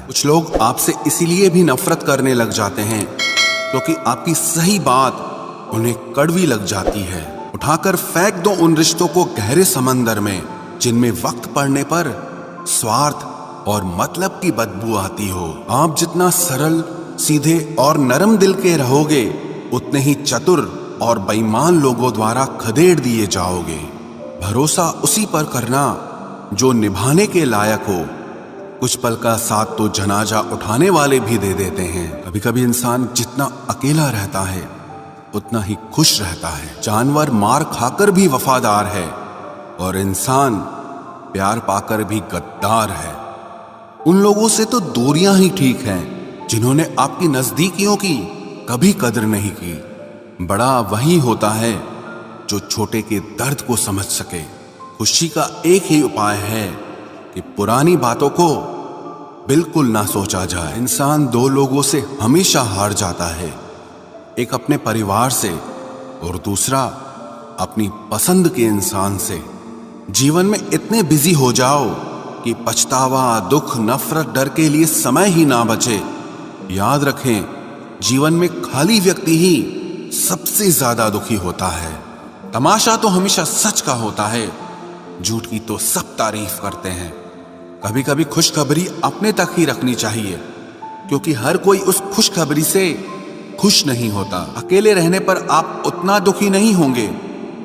कुछ लोग आपसे इसीलिए भी नफरत करने लग जाते हैं क्योंकि आपकी सही बात उन्हें कड़वी लग जाती है। उठाकर फेंक दो उन रिश्तों को गहरे समंदर में जिनमें वक्त पड़ने पर स्वार्थ और मतलब की बदबू आती हो। आप जितना सरल, सीधे और नरम दिल के रहोगे, उतने ही चतुर और बेईमान लोगों द्वारा खदेड़ दिए जाओगे। भरोसा उसी पर करना जो निभाने के लायक हो। कुछ पल का साथ तो जनाजा उठाने वाले भी दे देते हैं। कभी कभी इंसान जितना अकेला रहता है उतना ही खुश रहता है। जानवर मार खाकर भी वफादार है और इंसान प्यार पाकर भी गद्दार है। उन लोगों से तो दूरियां ही ठीक हैं जिन्होंने आपकी नजदीकियों की कभी कदर नहीं की। बड़ा वही होता है जो छोटे के दर्द को समझ सके। खुशी का एक ही उपाय है कि पुरानी बातों को बिल्कुल ना सोचा जाए। इंसान दो लोगों से हमेशा हार जाता है, एक अपने परिवार से और दूसरा अपनी पसंद के इंसान से। जीवन में इतने बिजी हो जाओ कि पछतावा, दुख, नफरत, डर के लिए समय ही ना बचे। याद रखें, जीवन में खाली व्यक्ति ही सबसे ज्यादा दुखी होता है। तमाशा तो हमेशा सच का होता है, झूठ की तो सब तारीफ करते हैं। कभी कभी खुशखबरी अपने तक ही रखनी चाहिए क्योंकि हर कोई उस खुशखबरी से खुश नहीं होता। अकेले रहने पर आप उतना दुखी नहीं होंगे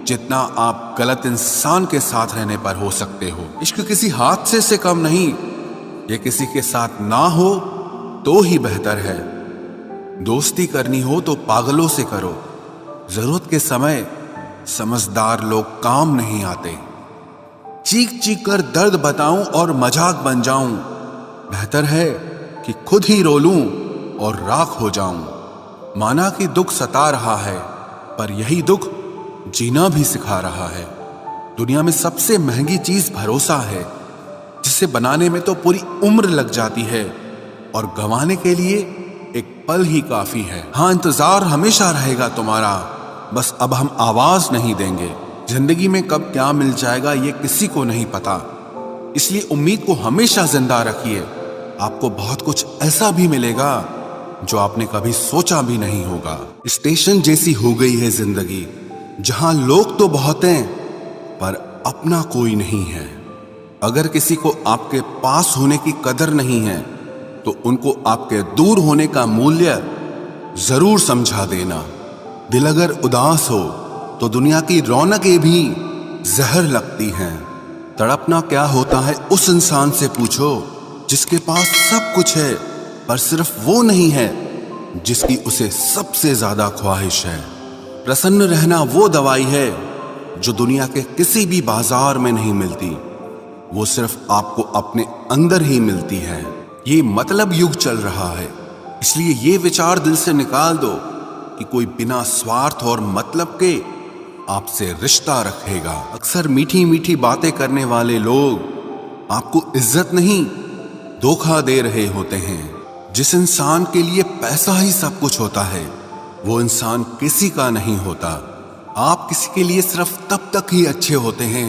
जितना आप गलत इंसान के साथ रहने पर हो सकते हो। इश्क किसी हादसे से कम नहीं, ये किसी के साथ ना हो तो ही बेहतर है। दोस्ती करनी हो तो पागलों से करो। जरूरत के समय समझदार लोग काम नहीं आते। चीख चीख कर दर्द बताऊं और मजाक बन जाऊं, बेहतर है कि खुद ही रो लूं और राख हो जाऊं। माना कि दुख सता रहा है, पर यही दुख जीना भी सिखा रहा है। दुनिया में सबसे महंगी चीज भरोसा है, जिसे बनाने में तो पूरी उम्र लग जाती है और गंवाने के लिए एक पल ही काफी है। हाँ, इंतजार हमेशा रहेगा तुम्हारा, बस अब हम आवाज नहीं देंगे। जिंदगी में कब क्या मिल जाएगा ये किसी को नहीं पता, इसलिए उम्मीद को हमेशा जिंदा रखिए। आपको बहुत कुछ ऐसा भी मिलेगा जो आपने कभी सोचा भी नहीं होगा। स्टेशन जैसी हो गई है जिंदगी, जहां लोग तो बहुत हैं पर अपना कोई नहीं है। अगर किसी को आपके पास होने की कदर नहीं है तो उनको आपके दूर होने का मूल्य जरूर समझा देना। दिल अगर उदास हो तो दुनिया की रौनकें भी जहर लगती हैं। तड़पना क्या होता है उस इंसान से पूछो जिसके पास सब कुछ है पर सिर्फ वो नहीं है जिसकी उसे सबसे ज्यादा ख्वाहिश है। प्रसन्न रहना वो दवाई है जो दुनिया के किसी भी बाजार में नहीं मिलती, वो सिर्फ आपको अपने अंदर ही मिलती है। ये मतलब युग चल रहा है, इसलिए ये विचार दिल से निकाल दो कि कोई बिना स्वार्थ और मतलब के आपसे रिश्ता रखेगा। अक्सर मीठी मीठी बातें करने वाले लोग आपको इज्जत नहीं धोखा दे रहे होते हैं। जिस इंसान के लिए पैसा ही सब कुछ होता है वो इंसान किसी का नहीं होता। आप किसी के लिए सिर्फ तब तक ही अच्छे होते हैं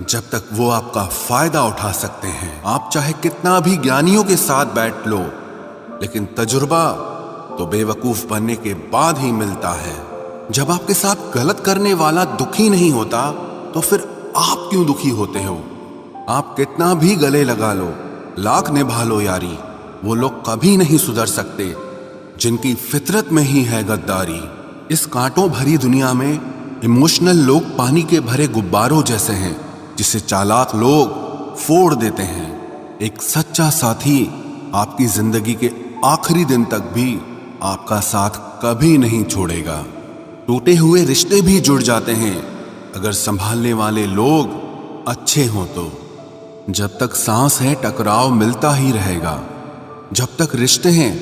जब तक वो आपका फायदा उठा सकते हैं। आप चाहे कितना भी ज्ञानियों के साथ बैठ लो, लेकिन तजुर्बा तो बेवकूफ बनने के बाद ही मिलता है। जब आपके साथ गलत करने वाला दुखी नहीं होता तो फिर आप क्यों दुखी होते हो? आप कितना भी गले लगा लो, लाख निभा लो यारी, वो लोग कभी नहीं सुधर सकते जिनकी फितरत में ही है गद्दारी। इस कांटों भरी दुनिया में इमोशनल लोग पानी के भरे गुब्बारों जैसे हैं जिसे चालाक लोग फोड़ देते हैं। एक सच्चा साथी आपकी जिंदगी के आखिरी दिन तक भी आपका साथ कभी नहीं छोड़ेगा। टूटे हुए रिश्ते भी जुड़ जाते हैं अगर संभालने वाले लोग अच्छे हों तो। जब तक सांस है टकराव मिलता ही रहेगा, जब तक रिश्ते हैं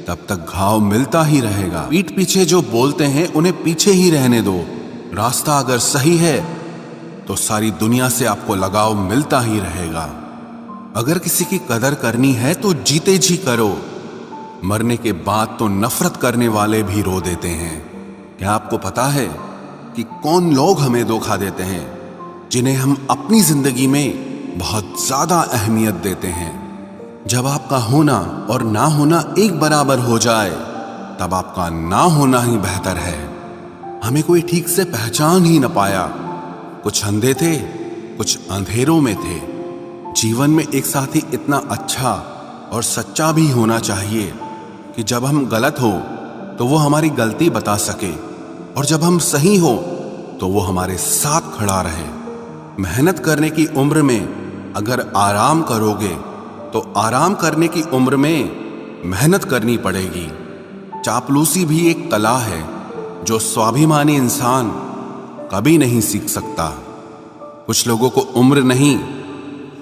तब तक घाव मिलता ही रहेगा। पीठ पीछे जो बोलते हैं उन्हें पीछे ही रहने दो। रास्ता अगर सही है तो सारी दुनिया से आपको लगाव मिलता ही रहेगा। अगर किसी की कदर करनी है तो जीते जी करो। मरने के बाद तो नफरत करने वाले भी रो देते हैं। क्या आपको पता है कि कौन लोग हमें धोखा देते हैं, जिन्हें हम अपनी जिंदगी में बहुत ज्यादा अहमियत देते हैं? जब आपका होना और ना होना एक बराबर हो जाए, तब आपका ना होना ही बेहतर है। हमें कोई ठीक से पहचान ही न पाया। कुछ अंधे थे, कुछ अंधेरों में थे। जीवन में एक साथी इतना अच्छा और सच्चा भी होना चाहिए कि जब हम गलत हो तो वो हमारी गलती बता सके, और जब हम सही हो तो वो हमारे साथ खड़ा रहे। मेहनत करने की उम्र में अगर आराम करोगे तो आराम करने की उम्र में मेहनत करनी पड़ेगी। चापलूसी भी एक कला है जो स्वाभिमानी इंसान कभी नहीं सीख सकता। कुछ लोगों को उम्र नहीं,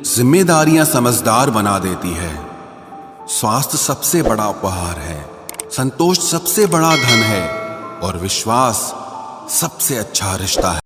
जिम्मेदारियां समझदार बना देती है। स्वास्थ्य सबसे बड़ा उपहार है, संतोष सबसे बड़ा धन है, और विश्वास सबसे अच्छा रिश्ता है।